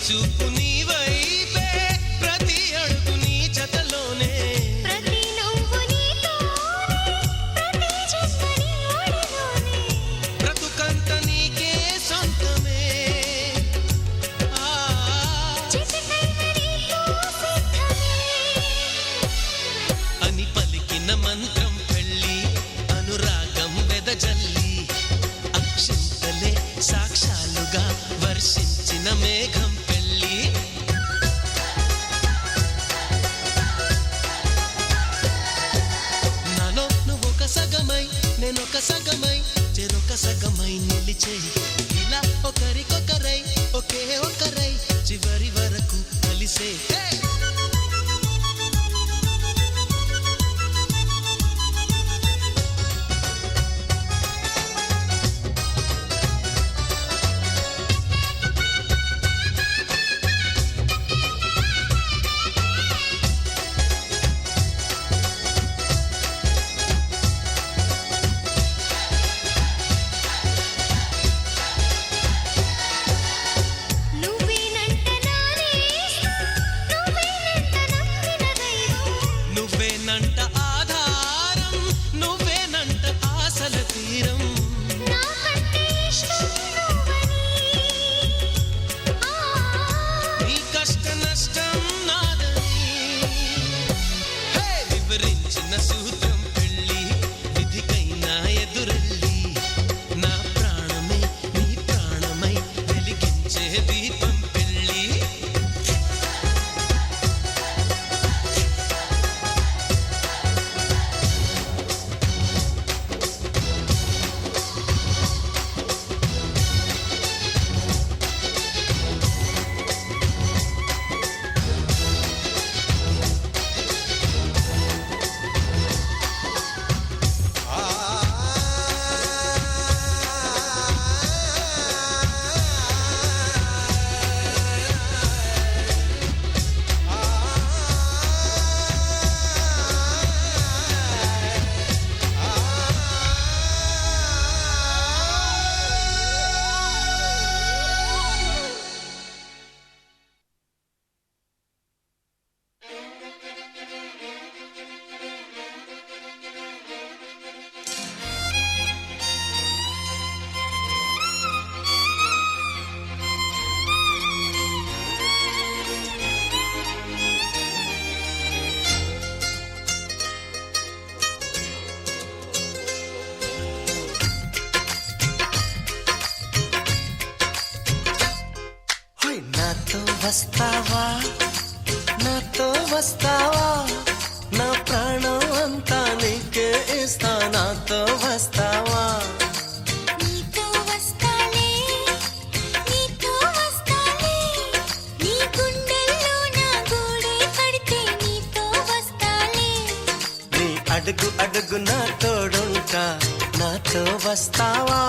చూపు నీ వైపే ప్రతి అడుగు నీ జతలోనే ప్రతి నవ్వు నీతోనే ప్రతి జన్మ నీ ఒడిలోనే బ్రతుకంత నీకే సొంతమే చిటికైన నీతో సిద్ధమే అని పలికిన మంత్రం పెళ్ళి అనురాగం వెదజల్లి అక్షంతలే సాక్షాలుగా వర్షించిన మేఘం పెళ్ళి నాలో నువ్వొక సగమై నేనొక సగమై చెరొక సగమై నిలిచే ఇలా ఒకరికొకరై ఒకే ఒకరై చివరి వరకు కలిసే నువ్వేనంట నానేస్తా నువ్వేనంట నమ్మిన దైవం నువ్వేనంట ఆధారం నువ్వేనంట ఆశల తీరం నాకంటే ఇష్టం నువ్వని నీ కష్ట నష్టం నాదని వివరించిన సూత్రం పెళ్ళి విధికైనా ఎదురెళ్ళి నా ప్రాణమే నీ ప్రాణమై వెలిగించే దీపం పెళ్ళి నాతో వస్తావా నాతో వస్తావా నా ప్రాణం అంతా నీకే ఇస్తా నాతో వస్తావా నీతో వస్తాలే నీతో వస్తాలే నీ గుండెల్లో నా గూడే కడితే నీతో వస్తాలే నీ అడుగు అడుగు నా తోడుంటా నాతో వస్తావా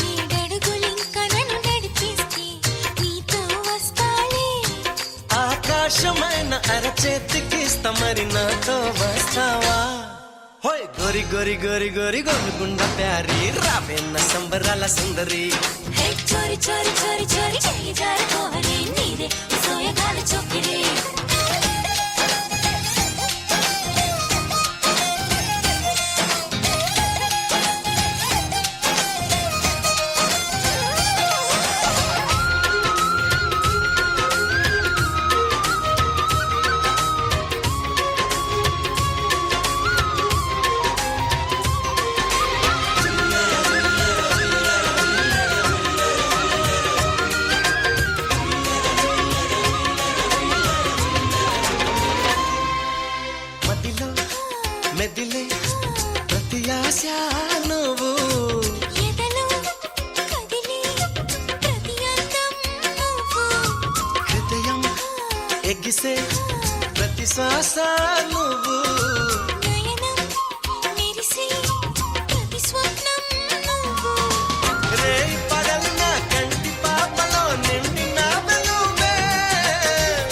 ఏడడుగులింక నన్ను నడిపిస్తే నీతో వస్తాలే ఆకాశమైన అరచేతికిస్తా మరి నాతో వస్తావా హోయ్ గోరి గోరి గోరి గోరి గోరుగుండ ప్యారి రావేన్న సంబరాల సుందరి హే చోరి చోరి చోరి చోరి చెయ్యి జారుకోవలే నీదే సోయగాల చొక్కిరే మెదిలే ప్రతి ఆశ నువ్వు ఎదలో కదిలే ప్రతి అందం నువ్వు హృదయం ఎగిసే ప్రతి శ్వాస నువ్వు నయనం మెరిసే ప్రతి స్వప్నం నువ్వు రే పగలన కంటి పాపలో నిండిన వెలుగే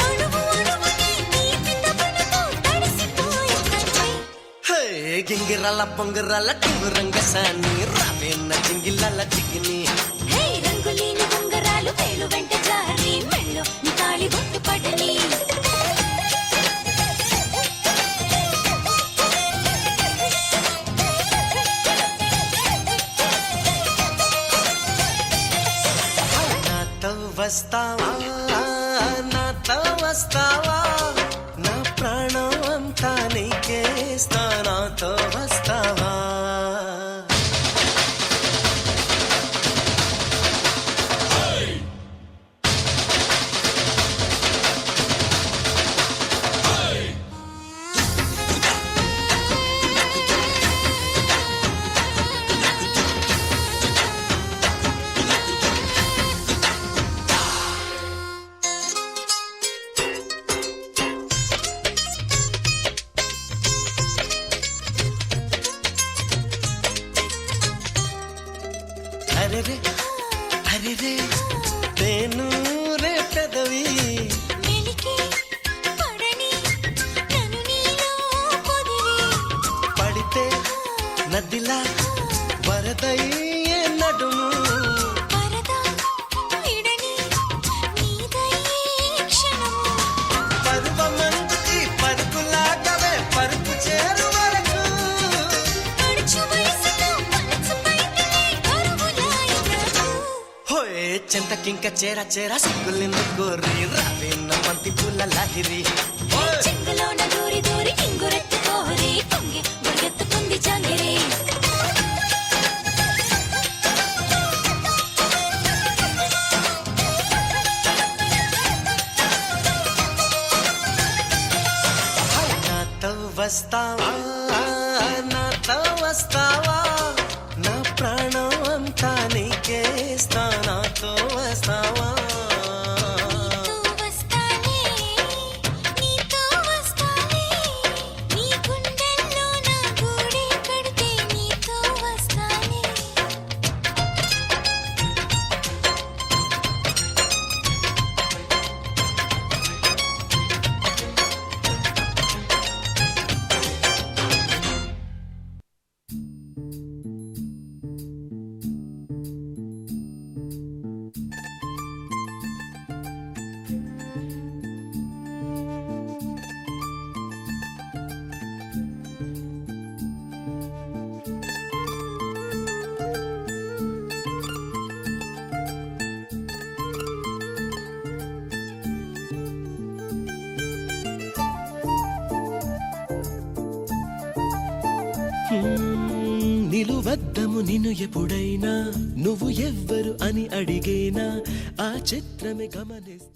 అడుగు అడుగుని నీ పితపనతో తడిసిపోయే కంటే హే గింగిరాల పొంగిరాల టింగురంగ సాని రావేన్న జింగిలాల చిగిని హే రంగులేని ఉంగరాలు వేలు వెంట జారి మెళ్ళో వస్తావా నాతో వస్తావా నా ప్రాణం అంతా నీకేస్తా నాతో వస్తావా అరెరే అరెరే నేను రే పెదవి వెలికి పడని నన్ను నీలో పొదివి పడితే నదిలా వరదయ్యే నడుము పరదా విడని నీదయ్యే క్షణము పరువమందుకి పరుగులాటవే పరుపు చేరు వరకు నడుచు వయసులో మనసు పైకిలే కరువులాయి బ్రతుకు హోయే చింతకింక చేర చేర సిగ్గులిందు కోరి రావే నమ్మంతి పూల లాహిరి చెంగులోన దూరి దూరి ఇంగురెత్తి కోరి పొంగి బుర్రెత్తుకుంది జాంగిరి నాతో వస్తావా నాతో వస్తావా నా ప్రాణం అంతా నీకేస్తా నాతో వస్తావా నీతో వస్తానే నీతో వస్తానే నీ గుండెల్లో నా గూడే కడితే నీతో వస్తానే నిలువద్దము నిన్ను ఎప్పుడైనా నువ్వు ఎవ్వరు అని అడిగేనా ఆ చిత్రమే గమనిస్తా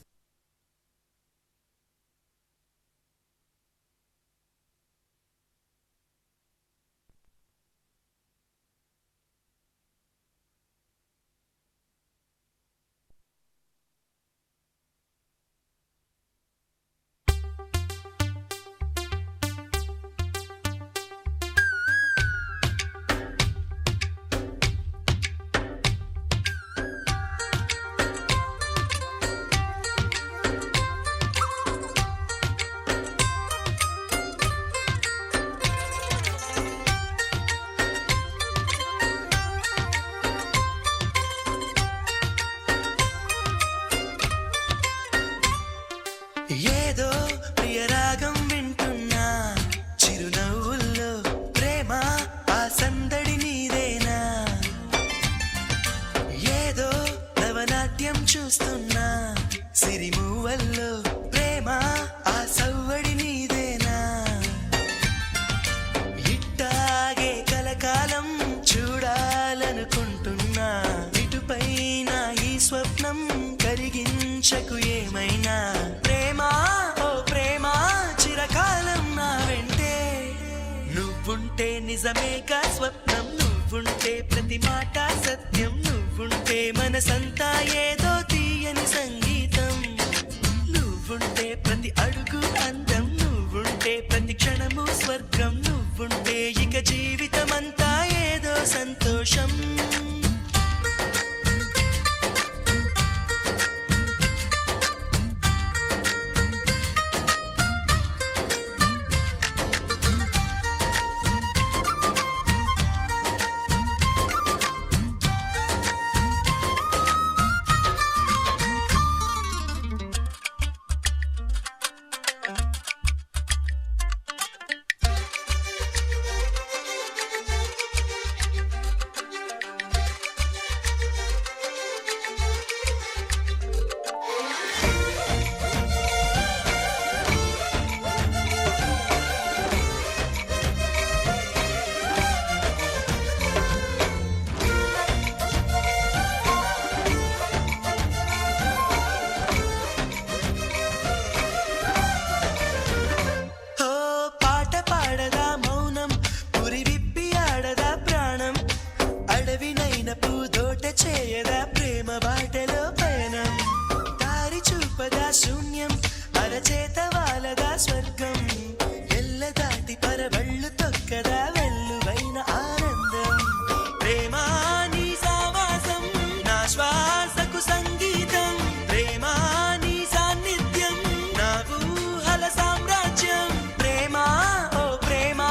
ఏదో ప్రియరాగం వింటున్నా చిరునవ్వుల్లో ప్రేమ ఆ సందడి నీదేనా ఏదో నవనాట్యం చూస్తున్నా సిరిమూవల్లో ప్రేమ ఆ సవ్వడి నీదేనా ఇట్టాగే కలకాలం చూడాలనుకుంటున్నా ఇటుపైన ఈ స్వప్నం కరిగించకు ఏమైనా ప్రేమా ఓ ప్రేమా చిరకాలం నా వెంటే నువ్వుంటే నిజమేగా స్వప్నం నువ్వుంటే ప్రతి మాట సత్యం నువ్వుంటే మనసంతా ఏదో తీయని సంగీతం నువ్వుంటే ప్రతి అడుగు అందం నువ్వుంటే ప్రతి క్షణము స్వర్గం నువ్వుంటే ఇక జీవితమంతా ఏదో సంతోషం విరిసిన పూదోట చేయదా ప్రేమ బాటలో పయనం దారి చూపదా శూన్యం అరచేత వాలదా స్వర్గం ఎల్ల దాటి పరవళ్ళు తొక్కదా వెల్లువైన ఆనందం ప్రేమా నీ సావాసం నా శ్వాసకు సంగీతం ప్రేమా నీ సాన్నిధ్యం నా ఊహల సామ్రాజ్యం ప్రేమా ఓ ప్రేమా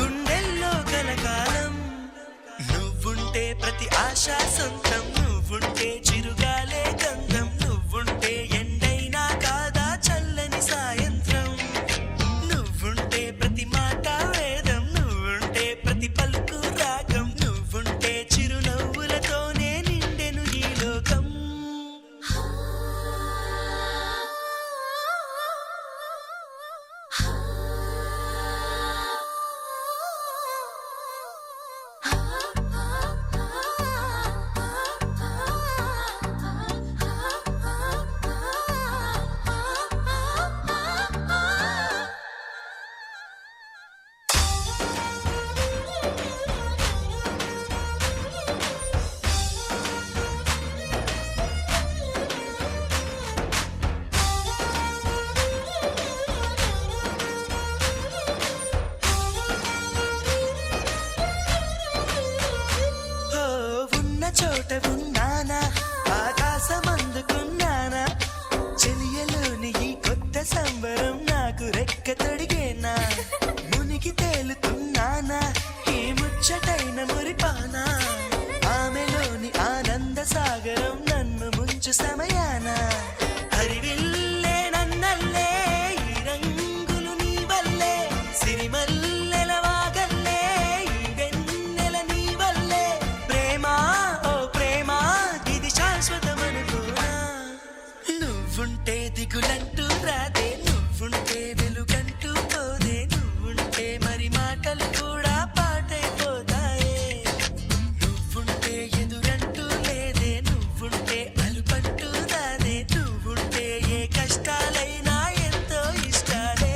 గుండెల్లో కలకాలం నువ్వుంటే ప్రతి ఆశ సొంతం నువ్వుంటే చిరుగాలే గంధం నువ్వుంటే ఎండైనా కాదా చల్లని సాయంత్రం నువ్వుంటే ప్రతి మాట వేదం నువ్వుంటే ప్రతి పలుకు రాగం నువ్వుంటే చిరునవ్వులతోనే నిండెను ఈ లోకం ఓ ఉన్న చోట ఉన్నానా ఆకాశం అందుకున్నానా చెలియలోని ఈ కొత్త సంబరం నాకు రెక్క తొడిగేనా మునిగి తేలుతున్నానా ఈ ముచ్చటైన మురిపానా ఆమెలోని ఆనంద సాగరం నన్ను ముంచు సమయాన హరివిల్లే నన్నల్లే ఈ రంగులు నీ వల్లే సిరిమల్లెల వాగల్లే ఈ వెన్నెల నీ వల్లే ప్రేమా ఓ ప్రేమా ఇది శాశ్వతమనుకోనా నువ్వుంటే దిగులంటూ రాదే నువ్వుంటే వెలుగంటూ పోదే నువ్వుంటే మరి మాటలు కూడా పాటైపోతాయే నువ్వుంటే ఎదురంటూ లేదే నువ్వుంటే అలుపంటూ రాదే నువ్వుంటే ఏ కష్టాలైనా ఎంతో ఇష్టాలే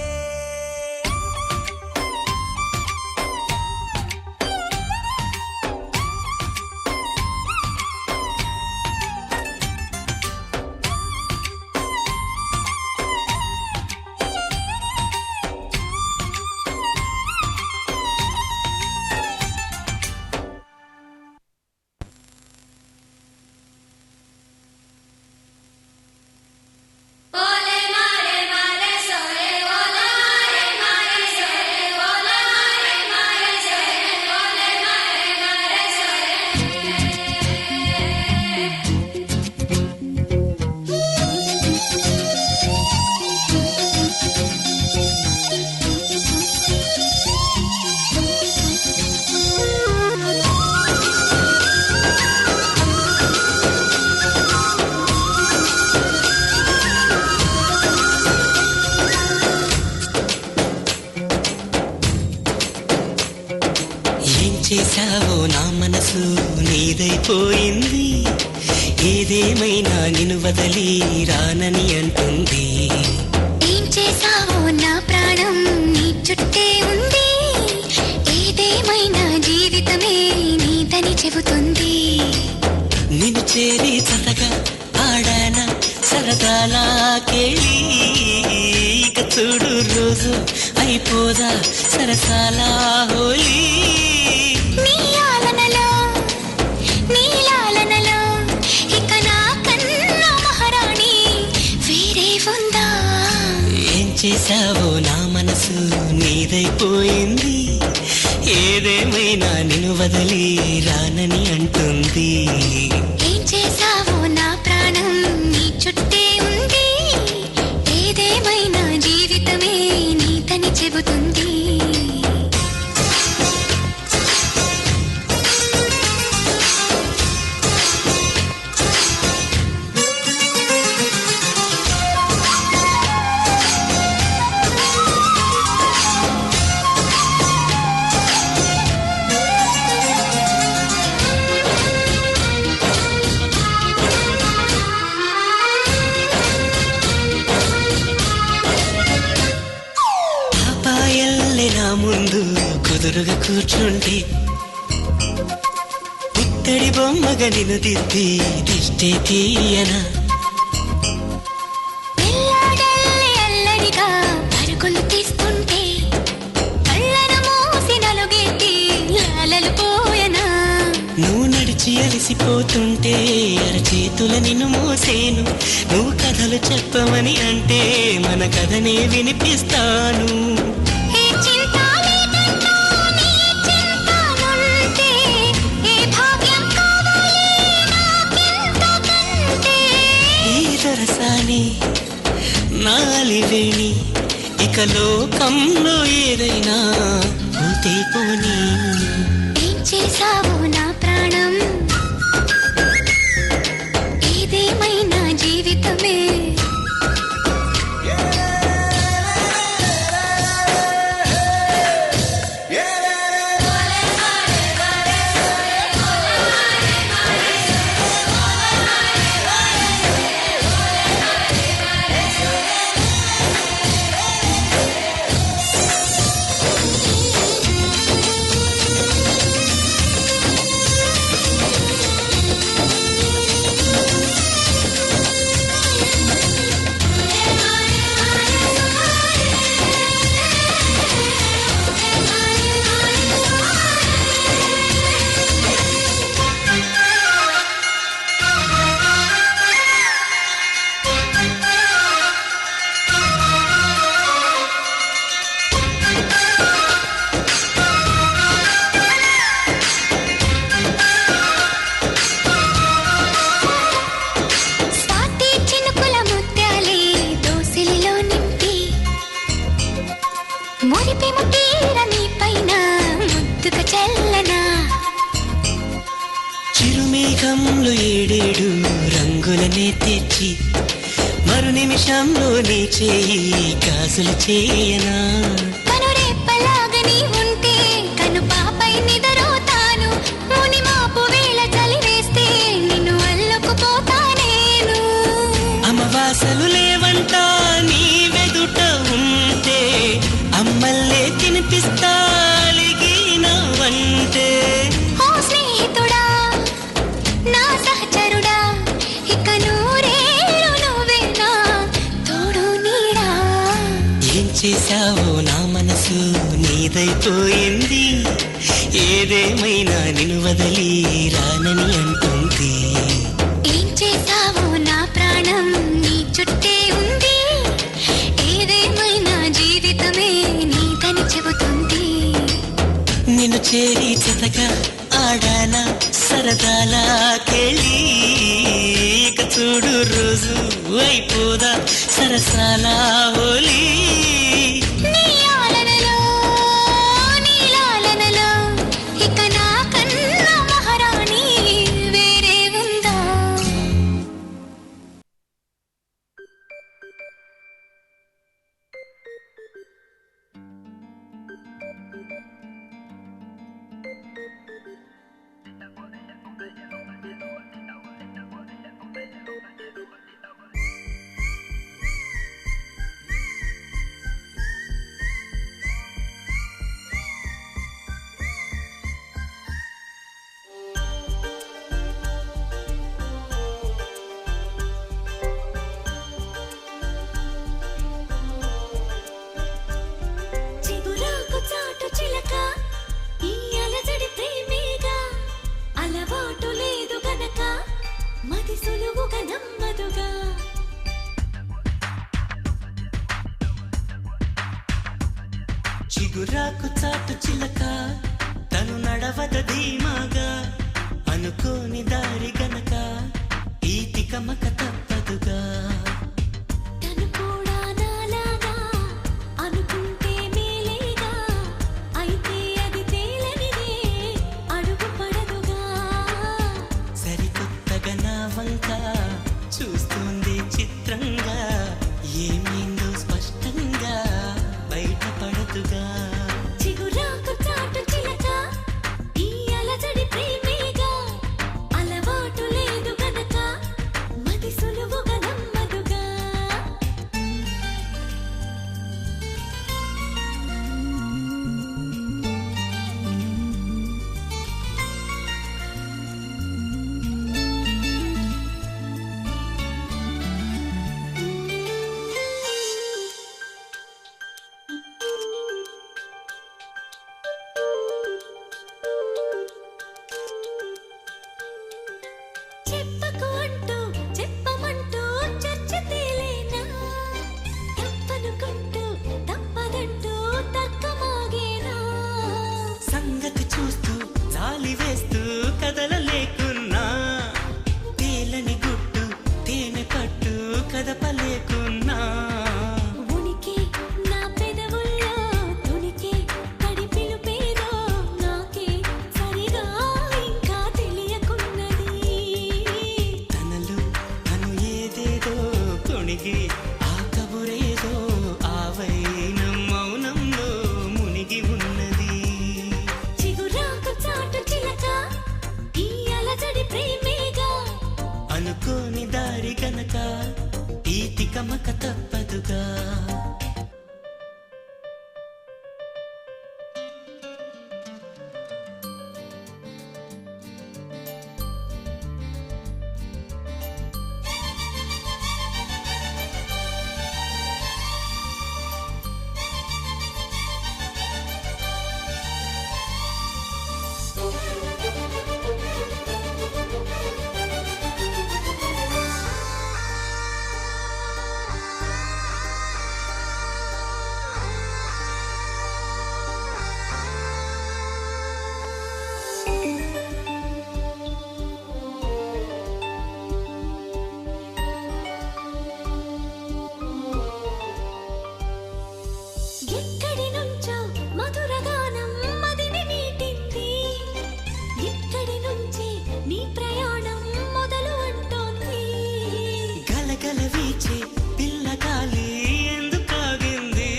ఓలే మారే మారే సోరే ఓలా మారే మారే సోరే ఓలా మారే మారే సోరే ఓలే మారే మారే సోరే ఏం చేశావో నా మనసు నీదైపోయింది ఏదేమైనా నిన్ను వదలి రానని అంటుంది ఏం చేసావో నా ప్రాణం నీ చుట్టే ఉంది ఏదేమైనా జీవితమే నీదని చెబుతుంది నిన్ను చేరి చతగా ఆడాన సరదాలా కేళి ఇక చూడు రోజు అయిపోదా సరసాలా హోలీ నీ ఆలనలో నీ లాలనలో ఇక నా కన్నా మహారాణి వేరే ఉందా ఏం చేశావో నా మనసు నీదైపోయింది ఏదేమైనా నిన్ను వదలి రానని అంటుంది ఏం చేసావో నా ప్రాణం నీ చుట్టే ఉంది ఏదేమైనా జీవితమే నీదని చెబుతుంది ముందు కుదురుగా కూర్చుంటే ఇత్తడి బొమ్మగా నిన్ను దిద్ది దిష్టే తీయనా పిల్లాడల్లి అల్లరిగా పరుగులు తీస్తుంటే కళ్ళను మూసి నలుగెట్టి లాలలు పోయనా నువ్వు నడిచి అలసిపోతుంటే అరచేతుల నిన్ను మోసేను నువ్వు కథలు చెప్పమని అంటే మన కథనే వినిపిస్తాను ఏ చింత లేదంటూ నీ చింతనుంటే ఏ భాగ్యం కావాలి నాకింతకంటే ఈ దొరసాని నాలివేణి ఇక లోకంలో ఏదైనా పోతే పోనీ ఏం చేసావు నా ప్రాణం ఏదేమైనా జీవితమే స్వాతి చినుకుల ముత్యాలే దోసిలిలో నింపి మురిపి ముటీర నీ పైన ముద్దుగా చల్లనా చిరుమేఘంలో ఏడేడు రంగులనే తెచ్చి మరు నిమిషంలో నీ చేయి గాజులు చేయనా కనురెప్పలాగా నీ ఉంటే కను పాపై నిదరోతాను ముని మాపు వేళ చలి వేస్తే నిన్ను అల్లుకుపోతా నేను అమవాసలు లేవంట నీ వెదుట ఉంటే అమ్మల్లే తినిపిస్తాలిగినవంటే ఓ స్నేహితుడా నా సహచరుడా ఇక నూరేళ్ళు నువ్వేనా తోడు నీడా ఏం చేశావో నా మనసు నీదైపోయింది ఏదేమైనా నిన్ను వదిలి రానని అంటుంది ఏం చేసావు నా ప్రాణం నీ చుట్టే ఉంది ఏదేమైనా జీవితమే నీదని చెబుతుంది నిన్ను చేరి చితగా ఆడానా సరదాలా కెళ్ళి ఇక చూడు రోజు అయిపోదా సరసాల హోలీ నీ ఆలనలో నీ లాలనలో ఇక నాకన్నా మహారాణి వేరే ఉందా చిగురాకు చాటు చిలక ఈ అలజడి ప్రేమేగా అలవాటు లేదు గనక మది సులువుగా నమ్మదుగా చిగురాకు చాటు చిలక తను నడవద ధీమాగా అనుకోని దారి గనక ఈ తికమక తప్పదుగా తను కూడా నాలాగా అనుకుంటే మేలేగా అయితే అది తేలనిదే అడుగు పడదుగా సరికొత్తగా నా వంక చూస్తుంది చిత్రంగా ఏమైందో స్పష్టంగా బయటపడదుగా చిగురాకు చాటు చిలక ఈ అలజడి ప్రేమేగా అలవాటు లేదు గనక మది సులువుగా నమ్మదుగా అనుకోని దారి గనక ఈ తికమక తప్పదుగా. ఎక్కడి నుంచో మధుర గానం మదిని మీటింది, ఇక్కడి నుంచి నీ ప్రయాణం మొదలు అంటోంది. గలగల వీచే పిల్లగాలి ఎందుకాగింది,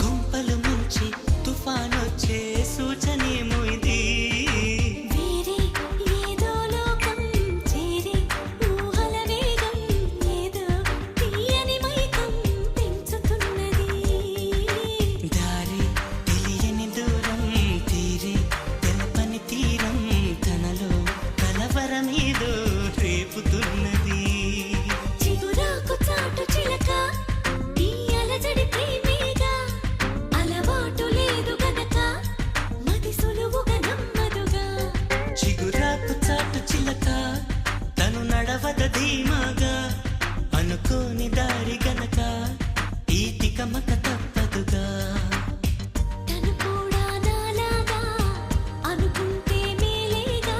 కొంపలు ముంచి తుఫానొచ్చే సూచనేమో ఇది. వేరే ఏదో లోకం చేరి ఊహల వేగం ఏదో తీయని మైకం పెంచుతున్నది. దారి తెలియని దూరం తీరి తెలపని తీరం తనలో కలవరమేదో రేపుతున్నది. చిగురాకు చాటు చిలక ఈ అలజడి ప్రేమేగా, అలవాటు లేదు గనక మది సులువుగా నమ్మదుగా. చిగురాకు చాటు చిలక తను నడవద ధీమాగా, అనుకోని దారి గనక ఈ తికమక తప్పదుగా. తను కూడా నాలాగా అనుకుంటే మేలేగా,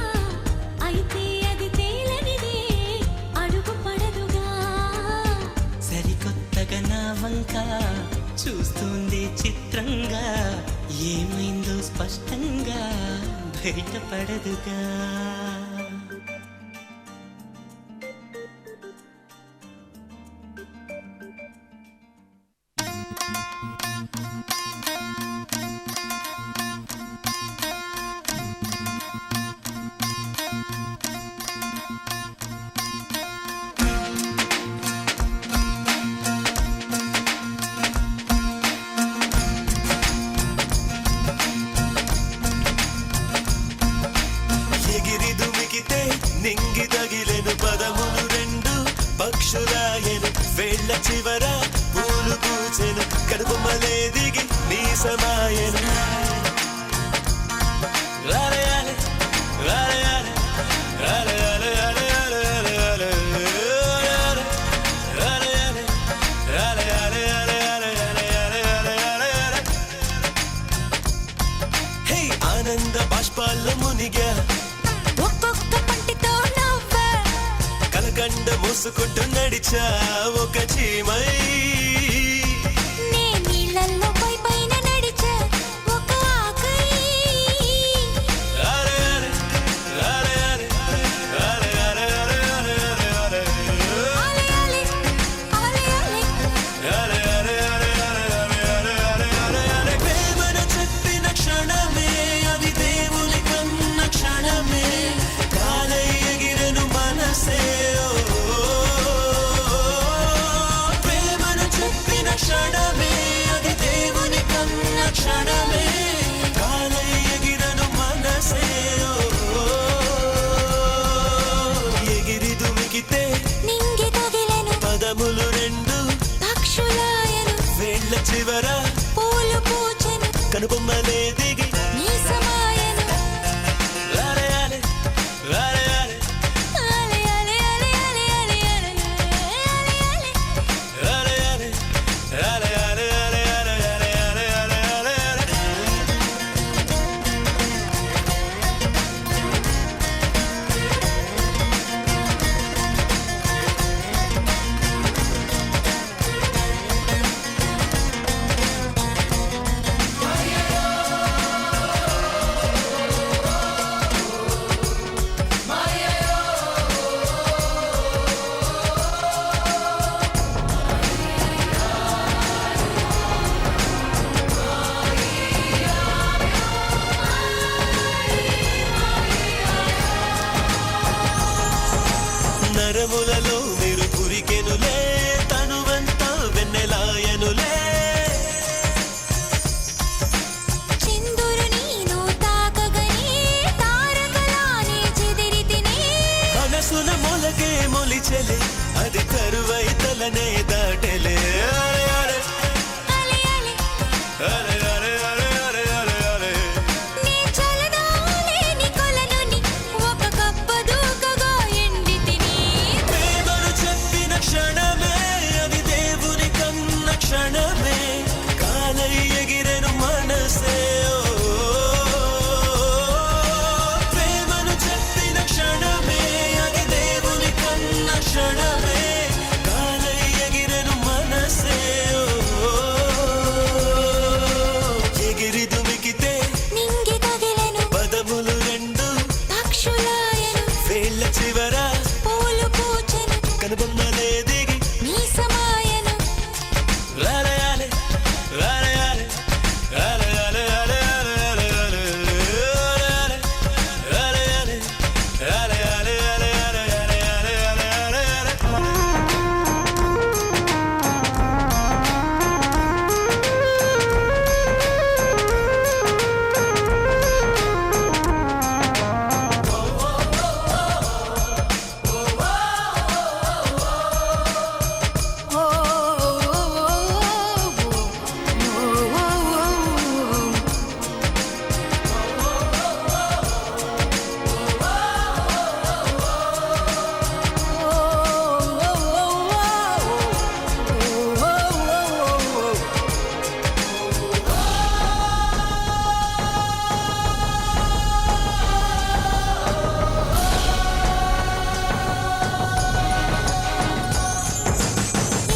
అయితే అది తేలనిదే అడుగు పడదుగా. సరికొత్తగా నా వంక చూస్తుంది చిత్రంగా, ఏమైందో స్పష్టంగా బయటపడదుగా. ఎగిరి దుమికితే నింగి తగిలెను పదములు రెండు పక్షులాయను, వేళ్ళ చివర పూలు పూచెను, కడుపు మలే దిగి నీ సమాయను. రాలయాలే రాలయాలే రాలయాలే రాలయాలే రాలయాలే రాలయాలే రాలయాలే రాలయాలే రాలయాలే. హే ఆనంద బాష్పాల్లో మునిగా, ఒక్కొక్క పంటితో నవ్వే కలకండ మూసుకుంటూ నడిచా ఒక చీమై. నే నీళ్ళల్లో పై పైన నడిచే ఒక ఆకై. రాలయాలే రాలయాలే రాలయాలే రాలయాలే ఆలయాలే ఆలయాలే రాలయాలే రాలయాలే. ప్రేమను చెప్పిన క్షణమే అది దేవుని కన్న క్షణమే, కాలై ఎగిరెను మనసే. ప్రేమను చెప్పిన క్షణమే అది దేవుని కన్న క్షణమే, కాలై ఎగిరెను మనసే. ఎగిరి దుమికితే నింగి తగిలెను పదములు రెండు పక్షులాయను, వేళ్ళ చివర పూలు పూచెను, కనుబొమ్మలే దిగి నీ సమాయను. రాలయాలే రాలయాలే ఆలయాలే ఆలయాలే ఆలయాలే ఆలయాలే రాలయాలే రాలయాలే రాలయాలే రాలయాలే. వరములలో మీరు కురికెనులే తనువంతా వెన్నెలాయనులే చిందురు నీను తాకగనే తారకలానే చెదిరితినే మనసున మొలకే మొలిచెలే అది కరువై తలనే దాటెలే అరే అరే అలే అలే అరే అరే అరే అరే అరే అరే నీ చలనాలేని కొలనుని ఒక కప్ప దూకగా ఎండితిని ప్రేమను చెప్పిన క్షణమే అది దేవుని కన్న క్షణమే కాలై ఎగిరెను మనసే ప్రేమను చెప్పిన క్షణమే అది దేవుని కన్న క్షణమే కాలై ఎగిరెను మనసే ఎగిరి దుమికితే నింగి తగిలెను పదములు రెండు పక్షులాయను వేళ్ళ చివర పూలు పూచెను కనుబొమ్మలే దిగి నీ సమాయను రాలయాలే రాలయాలే రాలయాలే రాలయాలే రాలయాలే రాలయాలే రాలయాలే రాలయాలే రాలయాలే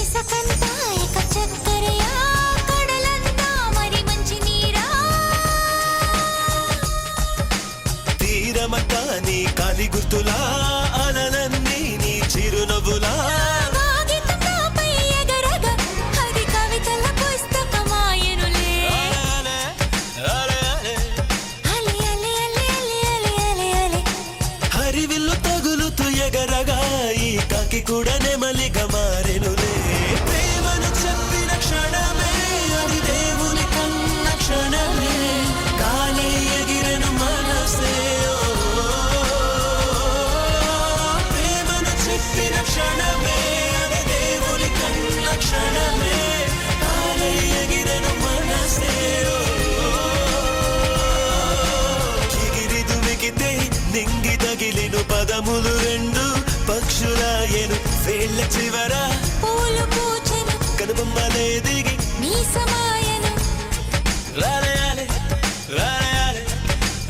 ఇసకంతా ఇక చక్కరయా కడలంతా మరి మంచి నీరా తీరమట నీ కాలి గుర్తులా అలలన్నీ నీ చిరునవ్వులా కాగితం నాపై ఎగరగా అది కవితల పుస్తకమాయనులే రాలయాలే రాలయాలే అలే అలే అలే అలే అలే అలే అలే హరివిల్లు తగులుతూ ఎగరగా ఈ కాకి కూడా నెమలిగా మారెనులే ప్రేమను చెప్పిన క్షణమే అది దేవుని కన్న క్షణమే కాలే ఎగిరెను మనసే ప్రేమను చెప్పిన క్షణమే అది దేవుని కన్న క్షణమే కాలే ఎగిరెను మనసే ఎగిరి దుమికితే నింగి తగిలిను పదములు రెండు పక్షులాయను వేళ్ళ చివర పూలు పూచెను కనుబొమ్మలే దిగి నీ సమాయను రాలయాలే రాలయాలే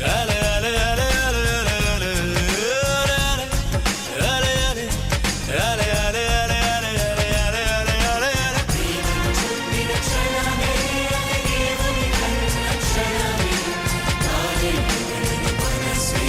రాలయాలే రాలయాలే రాలయాలే రాలయాలే రాలయాలే రాలయాలే రాలయాలే రాలయాలే చెప్పిన క్షణమే అది దేవుని కన్న క్షణమే కాలే ఎగిరెను మనసే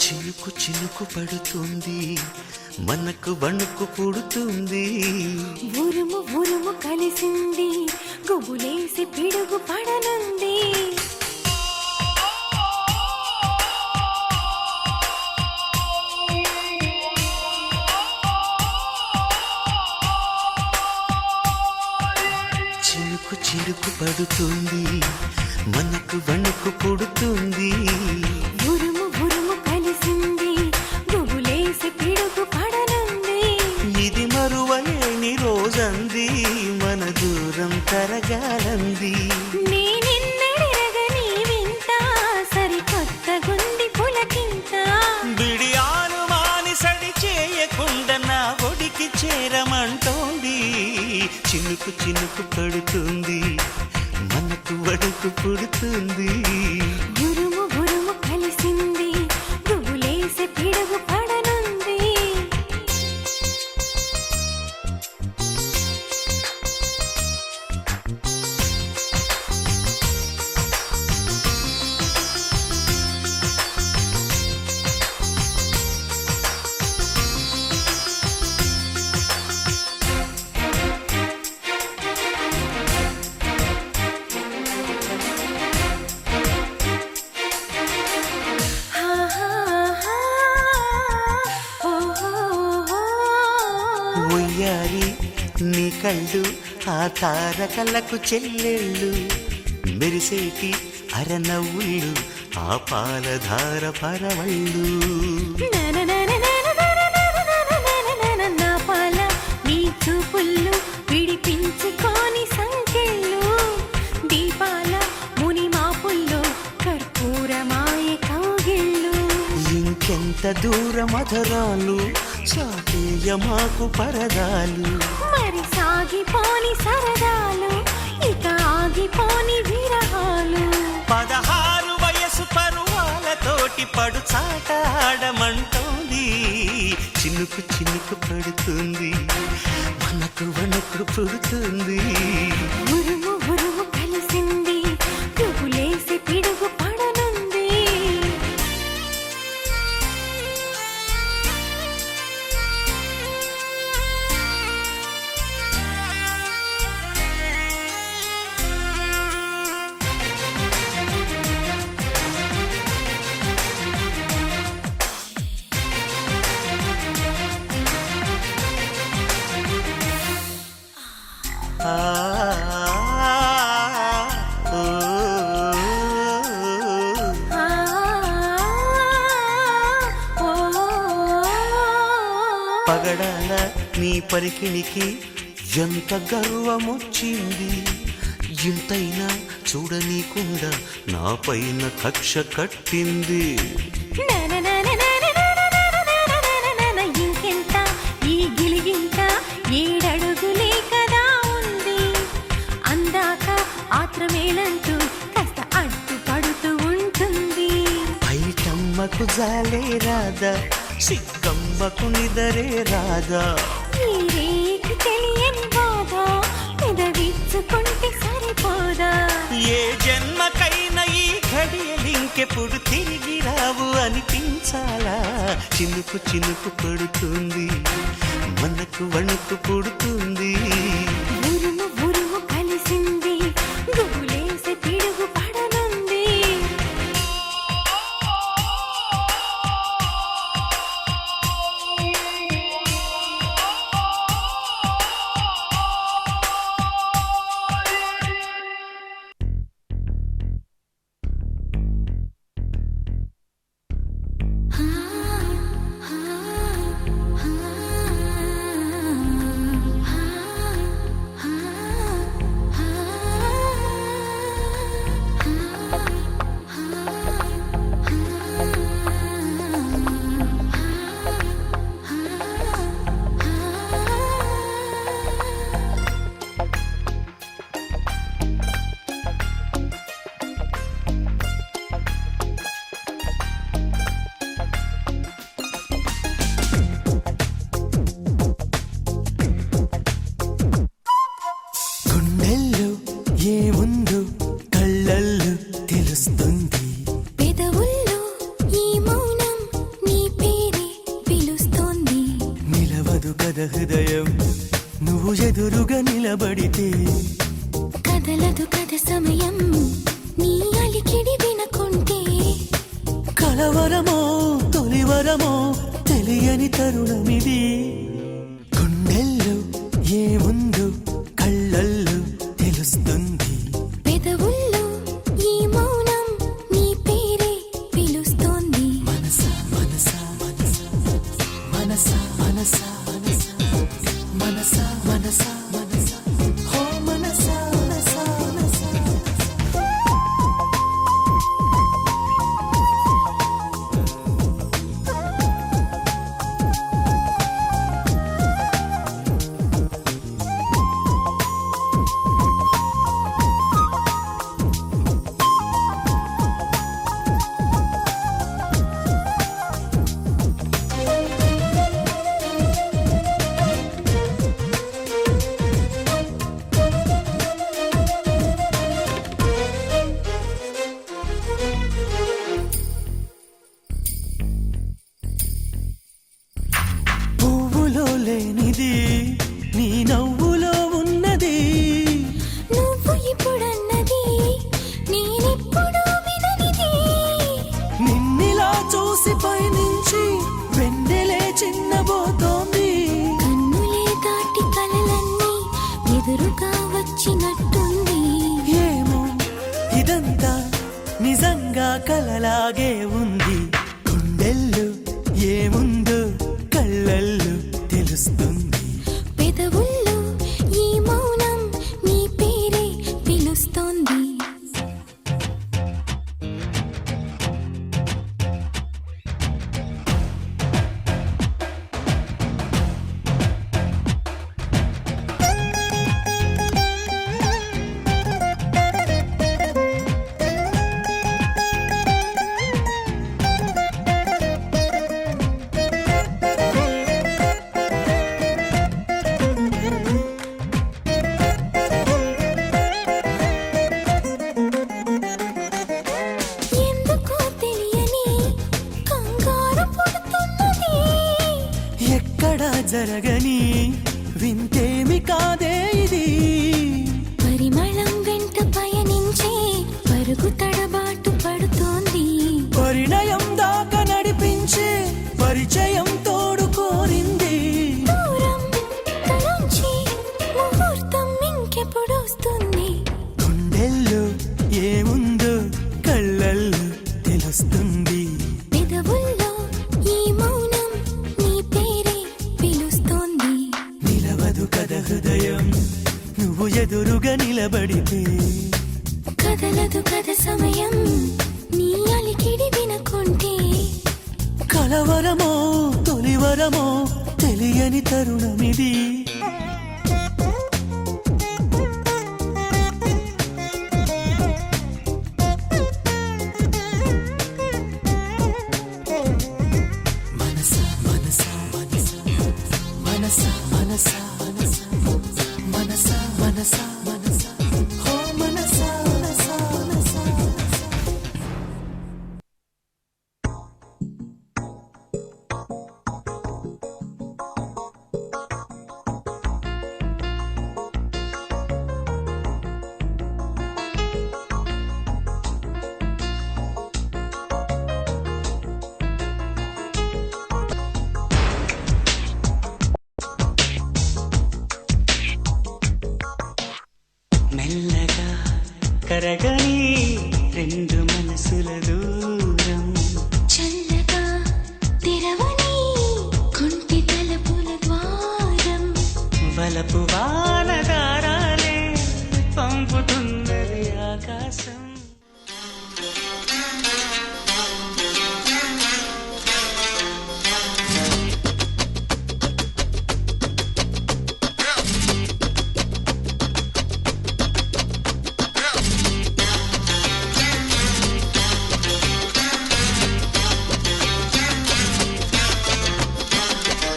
చినుకు చినుకు పడుతుంది మనకు వణుకు పుడుతుంది ఉరుము ఉరుము కలిసింది గుబులేసి పిడుగు పడనుంది చినుకు చినుకు పడుతుంది మనకు వణుకు పుడుతుంది ఉరుము ఉరుము కలిసింది గుబులేసి పిడుగు పడనుంది ఇది మరువలేని రోజంది మన దూరం తరగాలంది నేనెన్నడెరగని వింత సరికా చినుకు చినుకు పడుతుంది మనకు వడుకు పుడుతుంది ఉరుము ఉరుము కలిసింది దువ్వులేసి పిడుగు పడనుంది ఉయ్యారి నీ కళ్ళు ఆ తారకలకు చెల్లెళ్ళు మెరిసేటి అరనవ్వుళ్ళు ఆ పాలధార పరవళ్ళు నా పాల నీ చూపుళ్ళు విడిపించుకొని సంకెళ్ళు దీపాల ముని మాపుల్లో కర్పూరమాయ కౌగిళ్ళు ఇంకెంత దూర మధురాలు సాకేయ మాకు పరదాలు మరి సాగిపోని సరదాలు ఇక ఆగిపోని విరహాలు 16 వయసు పరువాలతోటి పడు చాట ఆడమంటోంది చినుకు చినుకు పడుతుంది మనకు వణుకు పుడుతుంది ఉరుము ఉరుము కలిసింది దువ్వులేసి పిడుగు పడనుంది ఆ, ఓ, ఆ, ఓ, పగడాల నీ పరికిణికి ఎంత గర్వమొచ్చింది ఇంతైనా చూడనీకుండా నా పైన కక్ష కట్టింది ఇంకెంత ఈ గిలిగింత ఏడడుగులే కదా ఉంది అందాక ఆత్రమేలంటూ కాస్త అడ్డుపడుతూ ఉంటుంది బయటమ్మకు జాలే రాదా సిక్కమ్మకు నిదరే రాదా ఈ రేకు తెలియని బాధ పెదవిచ్చుకుంటే సరిపోదా ఏ జన్మకైనా ఈ ఘడియలింకెప్పుడు తిరిగి రావు అనిపించాలా చినుకు చినుకు పడుతుంది మనకు వణుకు పుడుతుంది ఉరుము ఉరుము కలిసింది దువ్వులేసి పిడుగు పడనుంది గుండెల్లో ఏముందో కళ్ళల్లో తెలుస్తుంది పెదవుల్లో ఈ మౌనం నీ పేరే పిలుస్తోంది నిలవదు కథ హృదయం నువ్వు ఎదురుగా నిలబడితే కదలదు కథ సమయం నీ అలికిడి వినకుంటే కలవరమో తొలివరమో తెలియని తరుణమిది గుండెల్లో ఏముందో కళ్ళల్లో తెలుస్తుంది పెదవుల్లో ఈ మౌనం నీ పేరే పిలుస్తోంది మనసా మనసా మనసా మనసా మనసా మనసా మనసా మనసా ఓ మనసా మనసా మనసా మూసి పైనుంచి వెన్నెలే చిన్నబోతోంది. కన్నులే దాటి కలలన్నీ ఎదురుగా వచ్చినట్టుంది. ఏమో ఇదంతా నిజంగా కలలాగే ఉంది. గుండెల్లో ఏముందో కళ్ళల్లో తెలుస్తుంది. పెదవుల్లో ఈ మౌనం నీ పేరే పిలుస్తోంది. ఎందుకో తెలియని కంగారు పుడుతున్నది. ఎక్కడా జరగని వింతేమి కాదే ఇది. పరిమళం వెంట పయనించే పరుగు తడబాటు పడుతోంది. పరిణయం దాకా నడిపించే పరిచయం తోడు కోరింది. దూరం తలంచి ముహూర్తం ఇంకెప్పుడొస్తుంది. గుండెల్లో ఏముందో కళ్ళల్లో తెలుస్తుంది. పెదవుల్లో ఈ మౌనం నీ పేరే పిలుస్తోంది. నిలవదు కథ హృదయం నువ్వు ఎదురుగా నిలబడితే. కదలదు కథ సమయం నీ అలికిడి వినకుంటే. కలవరమో తొలివరమో తెలియని తరుణమిది. మనసా మనసా మనసా మనసా మనసా మనసా మనసా మనసా ఓ మనసా మనసా మనసా. మెల్లగా కరగని రెండు మనసుల దూరం. చల్లగా తెరవని కుంటి తలుపుల ద్వారం. వలపు వానదారాలే పంపుతున్నది ఆకాశం.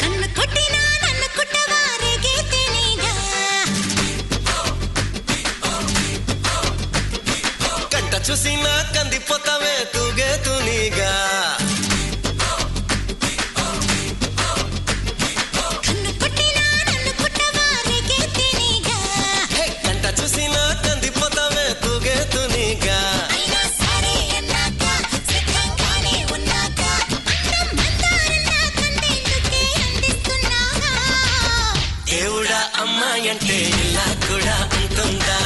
నన్ను కొట్టినా నన్ను కుట్టవా రేగేతేనేగా. కంట చూసినా కందిపోతావే తూగే తునిగా. నన్ను కొట్టినా నన్ను కుట్టవా రేగేతేనేగా. కంట చూసినా కందిపోతావే తూగే తునిగా. అయినా సరే అన్నాక సిద్ధంగానే ఉన్నాక అన్నం మందారన్నా కంటేందుకే అందిస్తున్నాగా. దేవుడా అమ్మాయంటే ఇలా కూడా ఉంటుందా.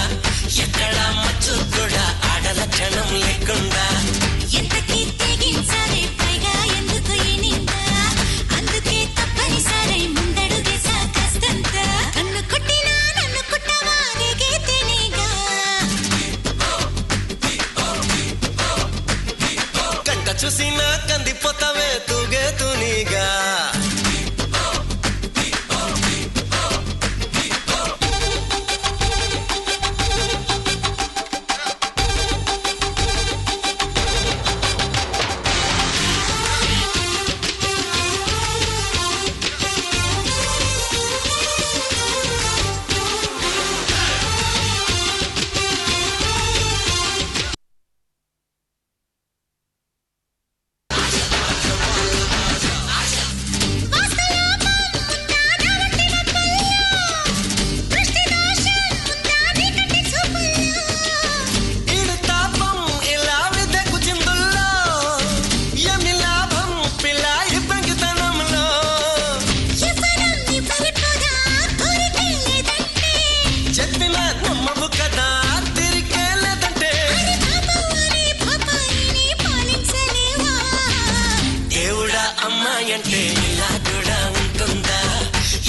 ఎక్కడ మచ్చు కూడా ఆడల క్షణం లేకుండా. ఎంతకీ తెగించాలే పైగా ఎందుకు ఈ నింద. అందుకే తప్పనిసరై ముందడుగేసా కష్టంతా. నన్ను కొట్టినా నన్ను కుట్టవా రేగేతేనేగా. కంట చూసినా కందిపోతావే తూగే తునిగా. అమ్మాయి అంటే ఇలా కూడా ఉంటుందా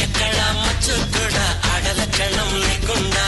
ఎక్కడ మచ్చు కూడా ఆడల క్షణం లేకుండా